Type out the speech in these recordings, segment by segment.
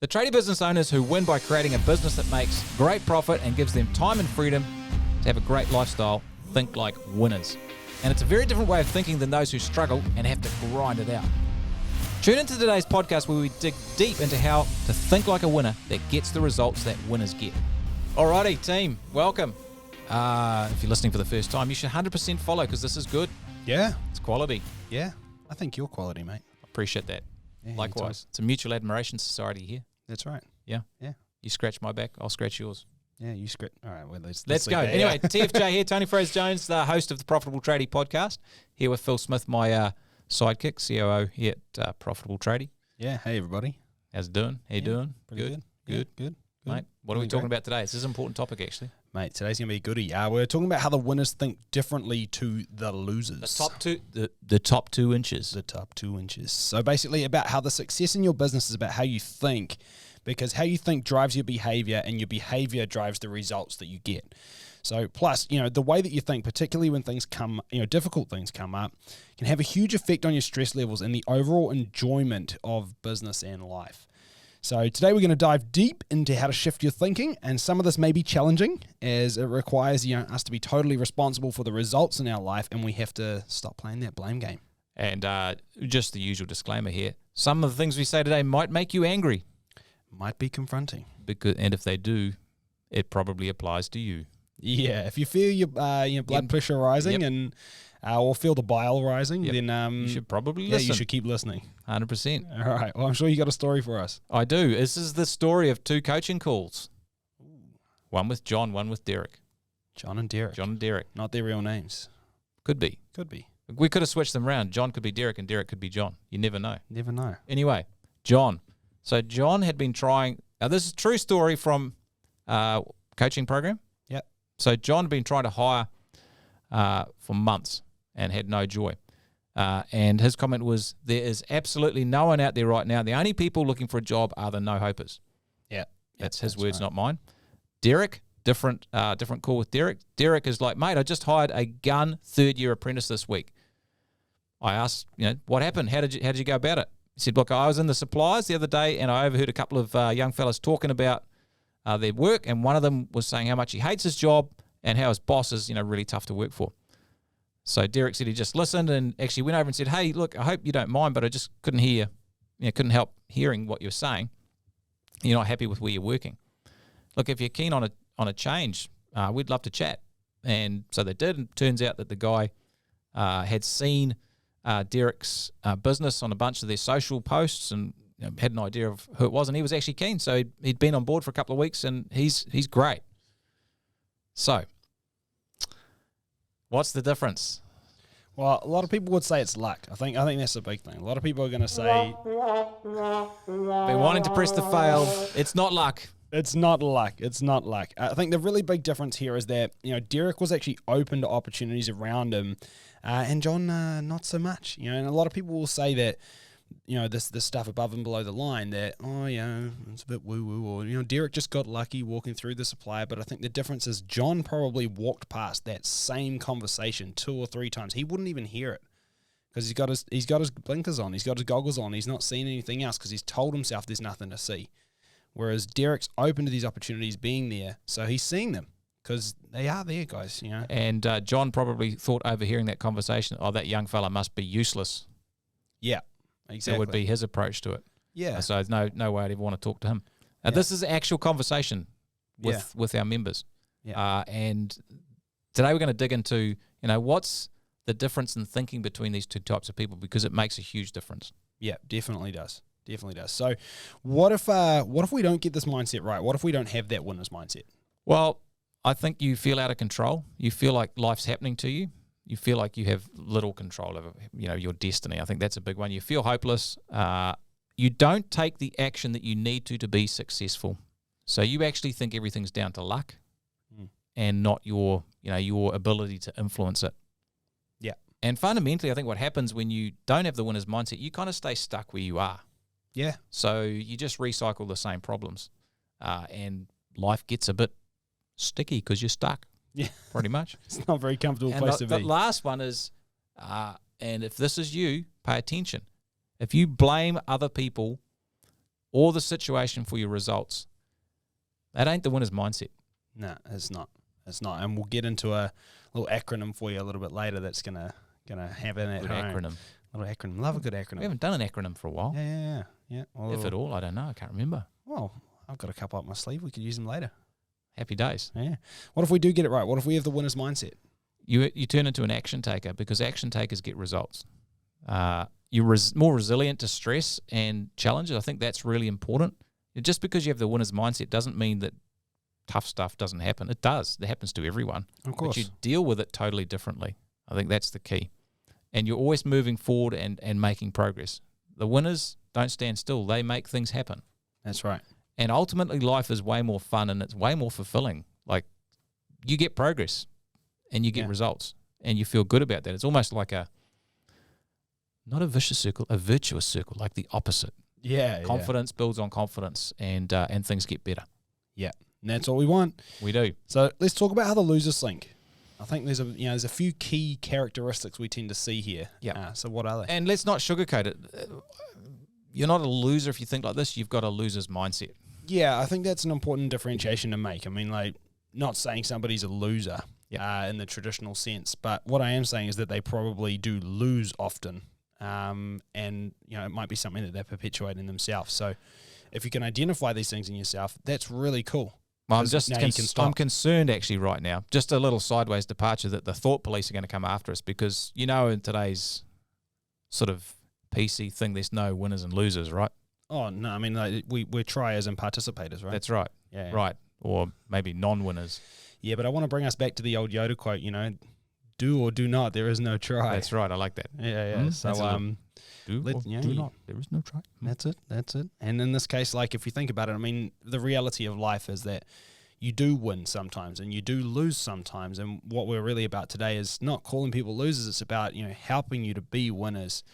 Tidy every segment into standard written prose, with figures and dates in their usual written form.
The tradie business owners who win by creating a business that makes great profit and gives them time and freedom to have a great lifestyle think like winners. And it's a very different way of thinking than those who struggle and have to grind it out. Tune into today's podcast where we dig deep into how to think like a winner that gets the results that winners get. Alrighty, team, welcome. If you're listening for the first time, you should 100% follow because this is good. Yeah. It's quality. Yeah. I think you're quality, mate. Appreciate that. Yeah, likewise. It's a mutual admiration society here. That's right. Yeah. Yeah. You scratch my back, I'll scratch yours. Yeah, you script. All right, well, let's go. Anyway, TFJ here, Tony Fraser-Jones, the host of the Profitable Tradie podcast. Here with Phil Smith, my sidekick, COO here at Profitable Tradie. Yeah, hey, everybody. How's it doing? How you doing? Good. Good. Mate, what are we talking about today? This is an important topic, actually. Mate, today's going to be a goodie. We're talking about how the winners think differently to the losers. The top 2 inches. The top 2 inches. So basically about how the success in your business is about how you think, because how you think drives your behavior and your behavior drives the results that you get. So plus, the way that you think, particularly when things come, difficult things come up, can have a huge effect on your stress levels and the overall enjoyment of business and life. So today we're going to dive deep into how to shift your thinking, and some of this may be challenging as it requires us to be totally responsible for the results in our life, and we have to stop playing that blame game. And just the usual disclaimer here, some of the things we say today might make you angry. Might be confronting. And if they do, it probably applies to you. Yeah, if you feel your blood pressure rising and or feel the bile rising, then you should probably listen. Yeah, you should keep listening. 100%. All right. Well, I'm sure you got a story for us. I do. This is the story of 2 coaching calls. One with John, one with Derek. John and Derek. Not their real names. Could be. We could have switched them around. John could be Derek and Derek could be John. You never know. Anyway, John. So John had been trying. Now this is a true story from coaching program. Yep. So John had been trying to hire for months and had no joy. And his comment was, there is absolutely no one out there right now. The only people looking for a job are the no-hopers. Yeah. That's his words, not mine. Derek, different call with Derek. Derek is like, mate, I just hired a gun 3rd-year apprentice this week. I asked, what happened? How did you go about it? He said, look, I was in the suppliers the other day and I overheard a couple of young fellas talking about their work, and one of them was saying how much he hates his job and how his boss is, really tough to work for. So Derek said he just listened and actually went over and said, hey, look, I hope you don't mind, but I just couldn't help hearing what you're saying. You're not happy with where you're working. Look, if you're keen on a change, we'd love to chat. And so they did, and it turns out that the guy had seen Derek's business on a bunch of their social posts and had an idea of who it was, and he was actually keen. So he'd been on board for a couple of weeks, and he's great. So, what's the difference? Well, a lot of people would say it's luck. I think that's the big thing. A lot of people are going to say, been wanting to press the fail. It's not luck. It's not luck. I think the really big difference here is that, Derek was actually open to opportunities around him, and John, not so much. And a lot of people will say that, this stuff above and below the line that, it's a bit woo-woo, or, Derek just got lucky walking through the supplier. But I think the difference is John probably walked past that same conversation 2 or 3 times. He wouldn't even hear it because he's got his blinkers on, he's got his goggles on, he's not seeing anything else because he's told himself there's nothing to see. Whereas Derek's open to these opportunities being there, so he's seeing them because they are there, guys. And John probably thought, overhearing that conversation, that young fella must be useless. Yeah, exactly. That would be his approach to it. Yeah. So there's no way I'd ever want to talk to him. This is an actual conversation with our members. Yeah. And today we're going to dig into, what's the difference in thinking between these 2 types of people, because it makes a huge difference. Yeah, definitely does. So what if we don't get this mindset right? What if we don't have that winner's mindset? Well, I think you feel out of control. You feel like life's happening to you. You feel like you have little control over, your destiny. I think that's a big one. You feel hopeless. You don't take the action that you need to be successful. So you actually think everything's down to luck and not your ability to influence it. Yeah. And fundamentally, I think what happens when you don't have the winner's mindset, you kind of stay stuck where you are. Yeah. So you just recycle the same problems, and life gets a bit sticky because you're stuck. Yeah. Pretty much. It's not a very comfortable place to be. The last one is, and if this is you, pay attention. If you blame other people or the situation for your results. That ain't the winner's mindset. No, it's not. It's not. And we'll get into a little acronym for you a little bit later that's gonna have in it. Good acronym. A little acronym. Love a good acronym. We haven't done an acronym for a while. Yeah. Well, If at all, I don't know. I can't remember. Well, I've got a couple up my sleeve. We could use them later. Happy days. Yeah. What if we do get it right? What if we have the winner's mindset? You turn into an action taker, because action takers get results. You're more resilient to stress and challenges. I think that's really important. Just because you have the winner's mindset doesn't mean that tough stuff doesn't happen. It does. It happens to everyone. Of course. But you deal with it totally differently. I think that's the key. And you're always moving forward and making progress. The winners don't stand still. They make things happen. That's right. And ultimately, life is way more fun and it's way more fulfilling. Like, you get progress and you get results and you feel good about that. It's almost like not a vicious circle, a virtuous circle, like the opposite. Yeah. Confidence builds on confidence and things get better. Yeah. And that's all we want. We do. So let's talk about how the losers think. I think there's a few key characteristics we tend to see here. Yeah. So what are they? And let's not sugarcoat it. You're not a loser if you think like this. You've got a loser's mindset. Yeah, I think that's an important differentiation to make. I mean, like, not saying somebody's a loser in the traditional sense, but what I am saying is that they probably do lose often. And, it might be something that they're perpetuating themselves. So if you can identify these things in yourself, that's really cool. Well, I'm concerned actually right now, just a little sideways departure, that the thought police are going to come after us, because, in today's sort of PC thing, there's no winners and losers, right? Oh, no, I mean, like, we're triers and participators, right? That's right. Yeah. Right. Or maybe non-winners. Yeah, but I want to bring us back to the old Yoda quote, do or do not, there is no try. That's right. I like that. Yeah. So, do not, there is no try. That's it. And in this case, like, if you think about it, I mean, the reality of life is that you do win sometimes and you do lose sometimes. And what we're really about today is not calling people losers. It's about, helping you to be winners.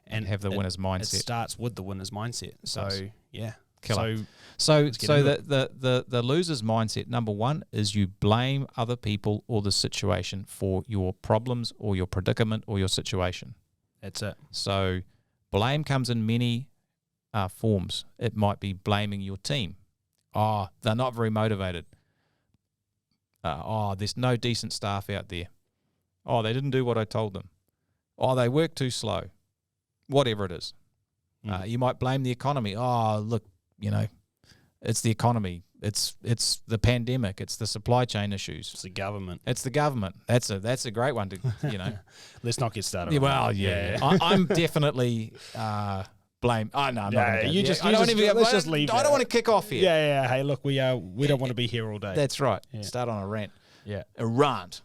And have the winner's mindset. It starts with the winner's mindset. So, yeah. Killer. So the loser's mindset, number one, is you blame other people or the situation for your problems or your predicament or your situation. That's it. So blame comes in many forms. It might be blaming your team. Oh, they're not very motivated. There's no decent staff out there. Oh, they didn't do what I told them. Oh, they work too slow. Whatever it is. You might blame the economy. Oh, look, it's the economy. It's the pandemic. It's the supply chain issues. It's the government. It's the government. That's a great one to, Let's not get started. Yeah, well, yeah. I'm definitely blame. Oh, no, I'm not gonna go. Let's just leave. I don't want to kick off here. Yeah. Hey, look, we don't want to be here all day. That's right. Yeah. Start on a rant. Yeah. A rant.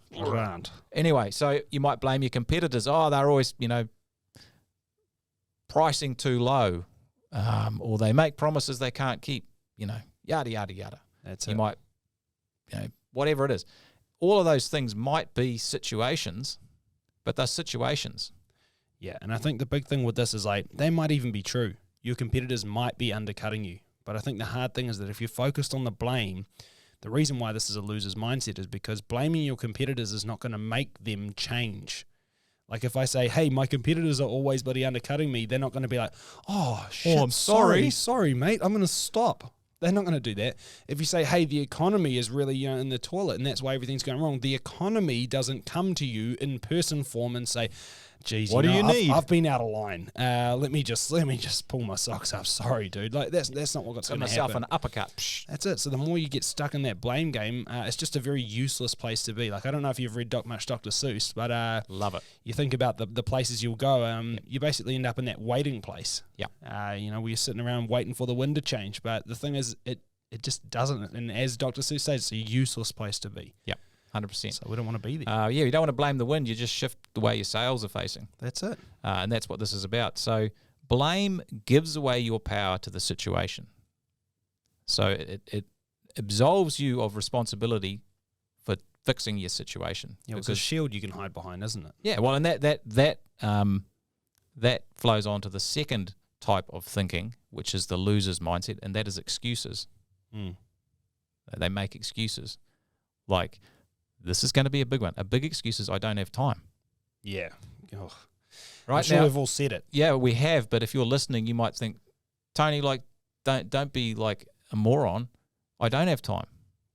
Anyway, so you might blame your competitors. Oh, they're always, pricing too low, or they make promises they can't keep, yada, yada, yada. That's you might, whatever it is. All of those things might be situations, but they're situations. Yeah, and I think the big thing with this is, like, they might even be true. Your competitors might be undercutting you. But I think the hard thing is that if you're focused on the blame, the reason why this is a loser's mindset is because blaming your competitors is not going to make them change. Like, if I say, hey, my competitors are always bloody undercutting me, they're not going to be like, oh, shit, I'm sorry. Sorry, mate, I'm going to stop. They're not going to do that. If you say, hey, the economy is really in the toilet and that's why everything's going wrong, the economy doesn't come to you in person form and say, geez, what do you need? I've been out of line. Let me just pull my socks up. Sorry, dude. Like, that's not what's going to happen. Myself an uppercut. Psh. That's it. So the more you get stuck in that blame game, it's just a very useless place to be. Like, I don't know if you've read much Dr. Seuss, but love it. You think about the places you'll go. You basically end up in that waiting place. Yeah. Where you're sitting around waiting for the wind to change. But the thing is, it just doesn't. And as Dr. Seuss says, it's a useless place to be. Yeah. 100%. So we don't want to be there. You don't want to blame the wind. You just shift the way your sails are facing. That's it. And that's what this is about. So blame gives away your power to the situation. So it absolves you of responsibility for fixing your situation. Yeah, it's a shield you can hide behind, isn't it? Yeah, well, and that flows on to the second type of thinking, which is the loser's mindset, and that is excuses. They make excuses. Like, this is going to be a big one. A big excuse is, I don't have time. Yeah. Oh. Right I'm sure now, we've all said it. Yeah, we have, but if you're listening, you might think, Tony, like, don't be like a moron. I don't have time.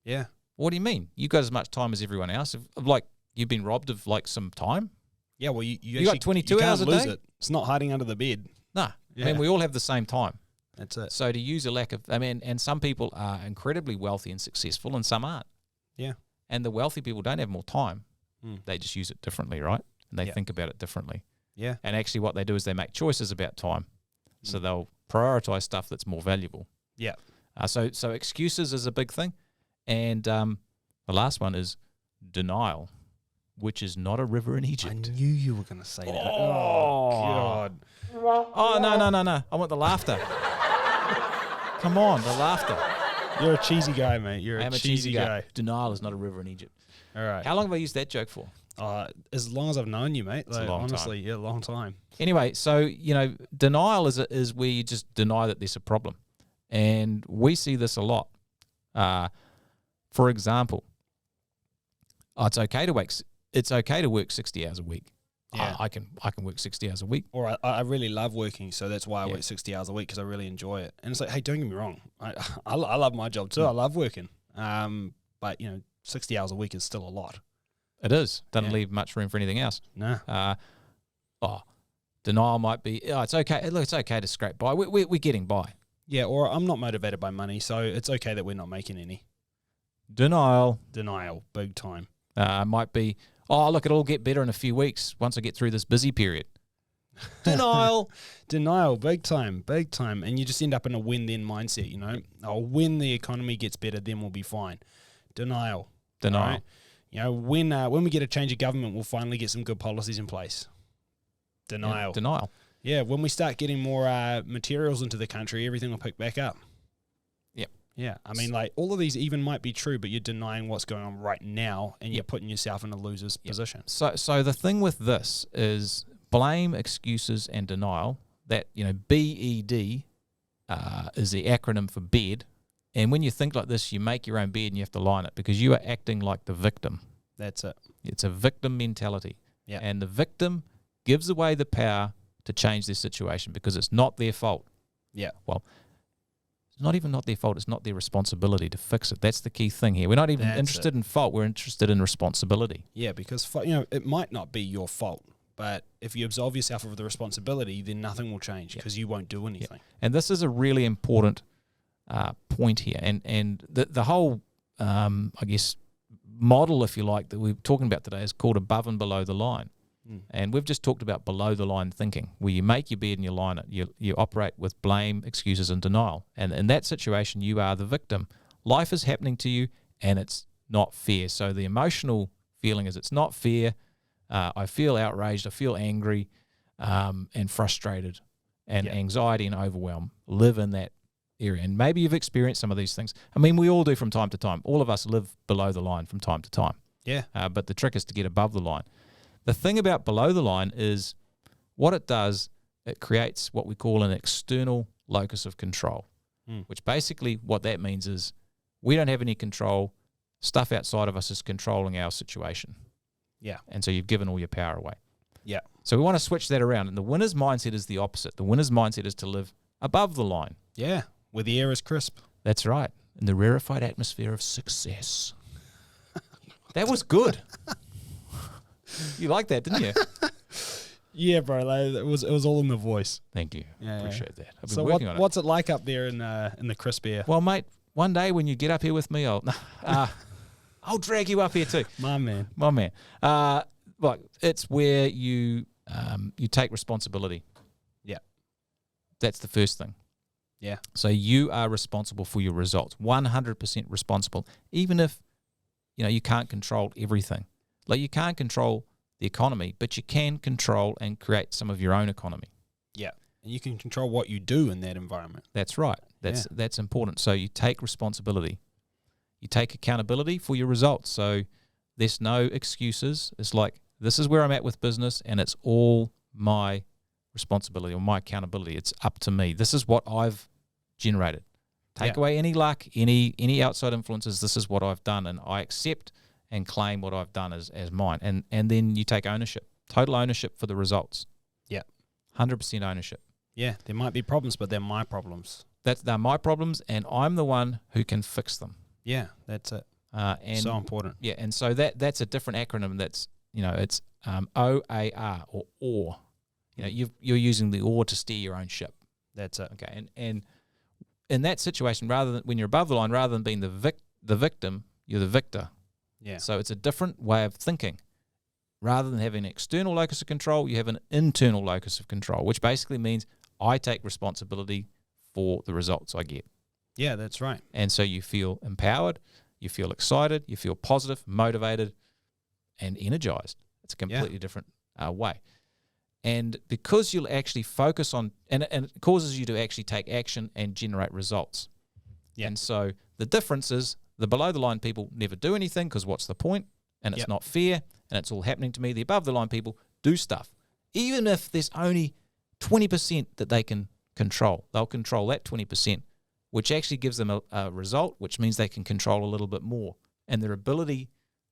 Yeah. What do you mean? You got as much time as everyone else. Like you've been robbed of like some time. Yeah, well, you got actually, 22 you can't hours a lose day? it. It's not hiding under the bed. Nah, Yeah. I mean we all have the same time. That's it. So to use a lack of, and some people are incredibly wealthy and successful, and some aren't. Yeah. And the wealthy people don't have more time. Mm. They just use it differently, right? And they Yeah. think about it differently. Yeah. And actually, what they do is they make choices about time. So they'll prioritize stuff that's more valuable. Yeah. So excuses is a big thing, and the last one is denial, which is not a river in I Egypt. knew you were going to say that. Oh. God. Oh no! I want the laughter. Come on, the laughter. You're a cheesy guy, mate. You're I'm a cheesy guy. Denial is not a river in Egypt. All right. How long have I used that joke for? As long as I've known you, mate. It's a long honestly, yeah, a long time. Anyway, so denial is where you just deny that there's a problem, and we see this a lot. For example, it's okay to work 60 hours a week. Yeah. I can work 60 hours a week. Or I really love working, so that's why I work 60 hours a week, because I really enjoy it. And it's like, hey, don't get me wrong, I love my job too. I love working. But 60 hours a week is still a lot. It is. Doesn't leave much room for anything else. No. Denial might be, it's okay. Look, it's okay to scrape by. We're getting by. Yeah, or I'm not motivated by money, so it's okay that we're not making any. Denial Big time. might be, look, it'll all get better in a few weeks once I get through this busy period. Denial. Big time. And you just end up in a win-then mindset, when the economy gets better, then we'll be fine. Denial. Right? When we get a change of government, we'll finally get some good policies in place. Denial. Yeah, when we start getting more materials into the country, everything will pick back up. Yep. Yeah, I mean, like, all of these even might be true, but you're denying what's going on right now, and you're putting yourself in a loser's position. So the thing with this is blame, excuses, and denial. That BED is the acronym for bed. And when you think like this, you make your own bed and you have to lie in it because you are acting like the victim. That's it. It's a victim mentality. Yeah. And the victim gives away the power to change their situation because it's not their fault. Yeah. Well, it's not even not their fault. It's not their responsibility to fix it. That's the key thing here. We're not even interested in fault. We're interested in responsibility. Yeah, because it might not be your fault, but if you absolve yourself of the responsibility, then nothing will change because you won't do anything. And this is a really important point here. And the whole, I guess, model, if you like, that we're talking about today is called above and below the line. And we've just talked about below the line thinking, where you make your bed and you lie in it. You operate with blame, excuses, and denial. And in that situation, you are the victim. Life is happening to you, and it's not fair. So the emotional feeling is it's not fair. I feel outraged. I feel angry and frustrated, and anxiety and overwhelm live in that area. And maybe you've experienced some of these things. I mean, we all do from time to time. All of us live below the line from time to time. Yeah. But the trick is to get above the line. The thing about below the line is what it does, it creates what we call an external locus of control, which basically what that means is we don't have any control. Stuff outside of us is controlling our situation. Yeah. And so you've given all your power away. Yeah. So we want to switch that around. And the winner's mindset is the opposite. The winner's mindset is to live above the line. Yeah. Where the air is crisp. That's right. In the rarefied atmosphere of success. That was good. You liked that, didn't you? Yeah, bro. Like, it was all in the voice. Thank you. Yeah, Appreciate that. I've been So working on it. what's it like up there in the crisp air? Well, mate, one day when you get up here with me, I'll drag you up here too. My man. Look, it's where you take responsibility. Yeah. That's the first thing. Yeah. So you are responsible for your results, 100% responsible, even if you can't control everything. Like you can't control the economy, but you can control and create some of your own economy. Yeah. And you can control what you do in that environment. That's right. That's important. So you take responsibility. You take accountability for your results. So there's no excuses. It's like, this is where I'm at with business and it's all my responsibility or my accountability. It's up to me. This is what I've generated. Take away any luck, any outside influences. This is what I've done, and I accept and claim what I've done as mine. And then you take ownership, total ownership for the results. Yeah. 100% ownership. Yeah, there might be problems, but they're my problems. they're my problems, and I'm the one who can fix them. Yeah, that's it. And So important. Yeah, and so that's a different acronym. That's it's OAR or OR. You're using the oar to steer your own ship. That's it. Okay, and in that situation, rather than when you're above the line, rather than being the victim, you're the victor. Yeah. So it's a different way of thinking. Rather than having an external locus of control, you have an internal locus of control, which basically means I take responsibility for the results I get. Yeah, that's right. And so you feel empowered, you feel excited, you feel positive, motivated, and energized. It's a completely different way. And because you'll actually focus on, and it causes you to actually take action and generate results. Yeah. And so the difference is the below the line people never do anything because what's the point? And it's not fair, and it's all happening to me. The above the line people do stuff. Even if there's only 20% that they can control, they'll control that 20%, which actually gives them a result, which means they can control a little bit more. And their ability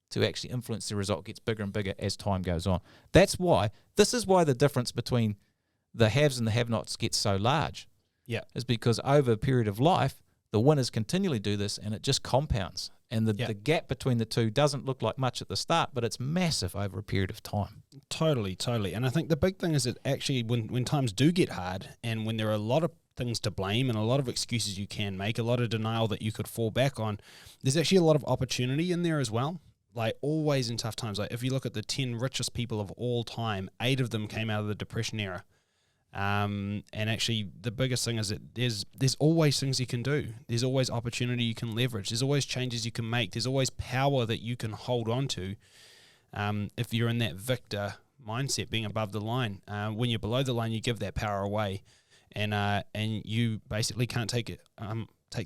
to actually influence the result gets bigger and bigger as time goes on. This is why the difference between the haves and the have-nots gets so large. Yeah. Is because over a period of life, the winners continually do this, and it just compounds. And the gap between the two doesn't look like much at the start, but it's massive over a period of time. Totally. And I think the big thing is that actually when times do get hard and when there are a lot of things to blame and a lot of excuses you can make, a lot of denial that you could fall back on, there's actually a lot of opportunity in there as well. Like always in tough times, like if you look at the 10 richest people of all time, 8 of them came out of the Depression era. And actually the biggest thing is that there's always things you can do. There's always opportunity you can leverage. There's always changes you can make. There's always power that you can hold on to if you're in that victor mindset, being above the line. When you're below the line, you give that power away, and you basically can't take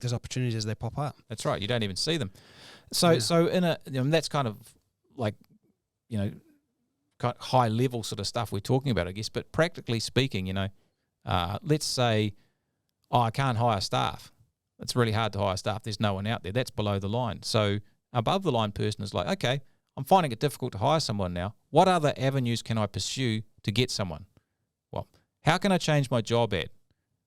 those opportunities as they pop up. That's right. You don't even see them. So in that's kind of like, kind of high level sort of stuff we're talking about, I guess. But practically speaking, let's say, I can't hire staff. It's really hard to hire staff. There's no one out there. That's below the line. So above the line person is like, okay, I'm finding it difficult to hire someone now. What other avenues can I pursue to get someone? Well, how can I change my job ad?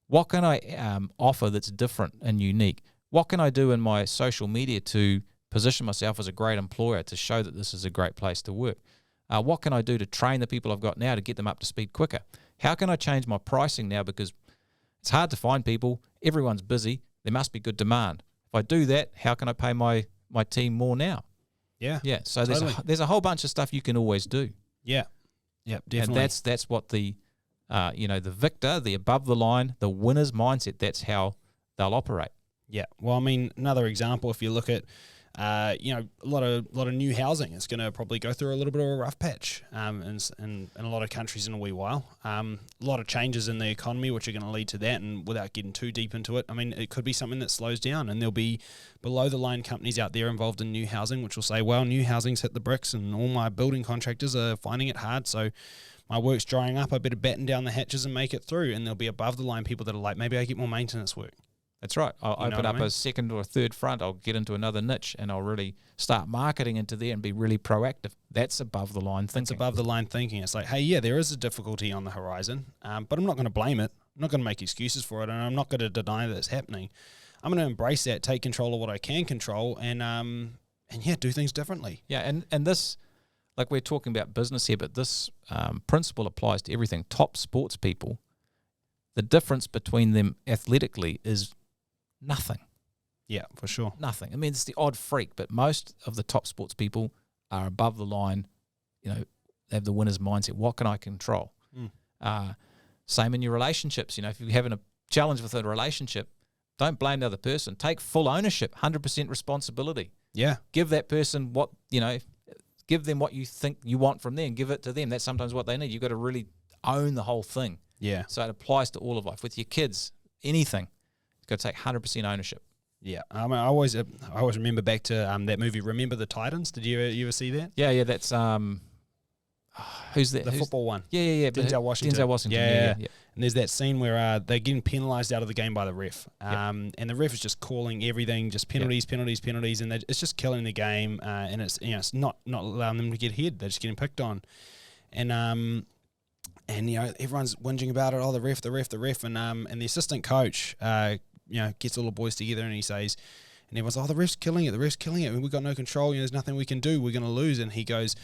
What can I offer that's different and unique? What can I do in my social media to position myself as a great employer, to show that this is a great place to work? What can I do to train the people I've got now to get them up to speed quicker? How can I change my pricing now, because it's hard to find people, everyone's busy, there must be good demand. If I do that, how can I pay my team more now? Yeah. So totally. there's a whole bunch of stuff you can always do. Yeah, definitely. And that's what the the victor, the above the line, the winner's mindset, that's how they'll operate. Yeah. Well, I mean, another example, if you look at a lot of new housing, it's going to probably go through a little bit of a rough patch in a lot of countries in a wee while. A lot of changes in the economy which are going to lead to that, and without getting too deep into it, I mean, it could be something that slows down, and there'll be below the line companies out there involved in new housing which will say, well, new housing's hit the bricks and all my building contractors are finding it hard, so my work's drying up, I better batten down the hatches and make it through. And there'll be above the line people that are like, maybe I get more maintenance work. That's right. I'll open up a second or a third front. I'll get into another niche, and I'll really start marketing into there and be really proactive. That's above the line thinking. It's above the line thinking. It's like, hey, yeah, there is a difficulty on the horizon, but I'm not going to blame it. I'm not going to make excuses for it, and I'm not going to deny that it's happening. I'm going to embrace that, take control of what I can control, and do things differently. Yeah, and this, like we're talking about business here, but this principle applies to everything. Top sports people, the difference between them athletically is nothing. Yeah, for sure. Nothing. I mean, it's the odd freak, but most of the top sports people are above the line. They have the winner's mindset. What can I control? Same in your relationships. If you're having a challenge with a relationship, don't blame the other person. Take full ownership, 100% responsibility. Yeah. Give that person give them what you think you want from them. Give it to them. That's sometimes what they need. You've got to really own the whole thing. Yeah. So it applies to all of life. With your kids, anything. You've got to take 100% ownership. Yeah, I always remember back to that movie, Remember the Titans. Did you ever see that? Yeah, that's who's that? The football one. Yeah. Denzel Washington. Yeah. And there's that scene where they're getting penalised out of the game by the ref, and the ref is just calling everything, just penalties, and it's just killing the game, and it's not allowing them to get ahead. They're just getting picked on, and everyone's whinging about it. Oh, the ref, and the assistant coach gets all the boys together and he says, and everyone's, oh, the ref's killing it, we've got no control, there's nothing we can do, we're going to lose. And he goes,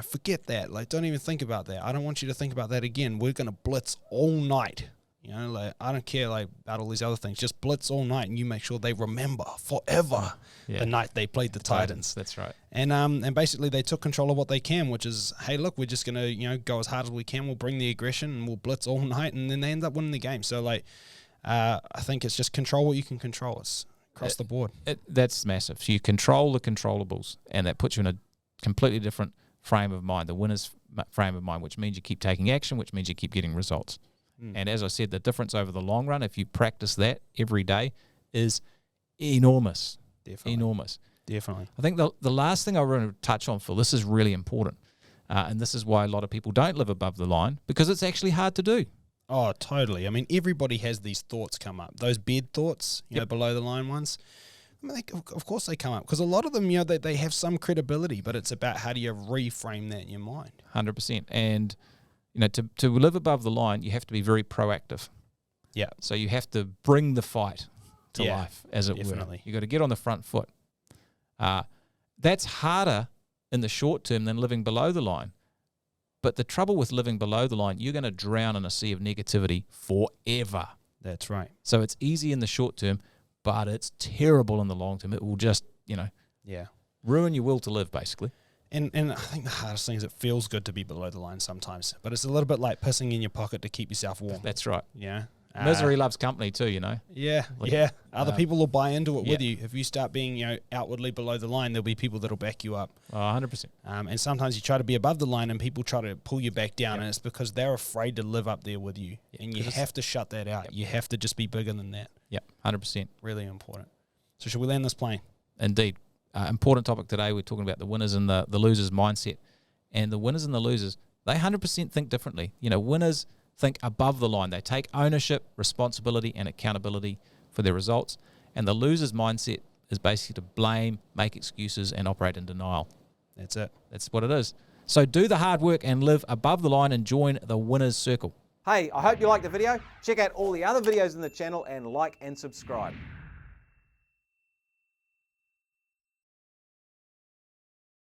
forget that, like, don't even think about that. I don't want you to think about that again. We're going to blitz all night. Like, I don't care, like, about all these other things. Just blitz all night, and you make sure they remember forever the night they played the Titans. That's right. And basically they took control of what they can, which is, hey, look, we're just going to, go as hard as we can. We'll bring the aggression, and we'll blitz all night, and then they end up winning the game. So, like, I think it's just control what you can control. It's across the board. That's massive. So you control the controllables, and that puts you in a completely different frame of mind, the winner's frame of mind, which means you keep taking action, which means you keep getting results. And as I said, the difference over the long run, if you practice that every day, is enormous. Definitely. Enormous. Definitely. I think the last thing I want to touch on, Phil, this is really important, and this is why a lot of people don't live above the line, because it's actually hard to do. Oh, totally. I mean, everybody has these thoughts come up. Those bed thoughts, below the line ones. I mean, of course they come up, because a lot of them, they have some credibility, but it's about how do you reframe that in your mind. 100%. And to live above the line, you have to be very proactive. Yeah. So you have to bring the fight to life, as it definitely. were. You got to get on the front foot. That's harder in the short term than living below the line. But the trouble with living below the line, you're going to drown in a sea of negativity forever. That's right. So it's easy in the short term, but it's terrible in the long term. It will just, ruin your will to live, basically. And I think the hardest thing is it feels good to be below the line sometimes, but it's a little bit like pissing in your pocket to keep yourself warm. That's right. Yeah. Misery loves company too, Yeah, Like, Other people will buy into it with you. If you start being, outwardly below the line, there'll be people that'll back you up. 100%. And sometimes you try to be above the line and people try to pull you back down, and it's because they're afraid to live up there with you. And you have to shut that out. You have to just be bigger than that. Yep, 100%. Really important. So should we land this plane? Indeed. Important topic today. We're talking about the winners and the losers mindset. And the winners and the losers, they 100% think differently. Winners think above the line. They take ownership, responsibility, and accountability for their results. And the losers mindset is basically to blame, make excuses, and operate in denial. That's it. That's what it is. So do the hard work and live above the line and join the winners circle. Hey, I hope you liked the video. Check out all the other videos in the channel and like and subscribe.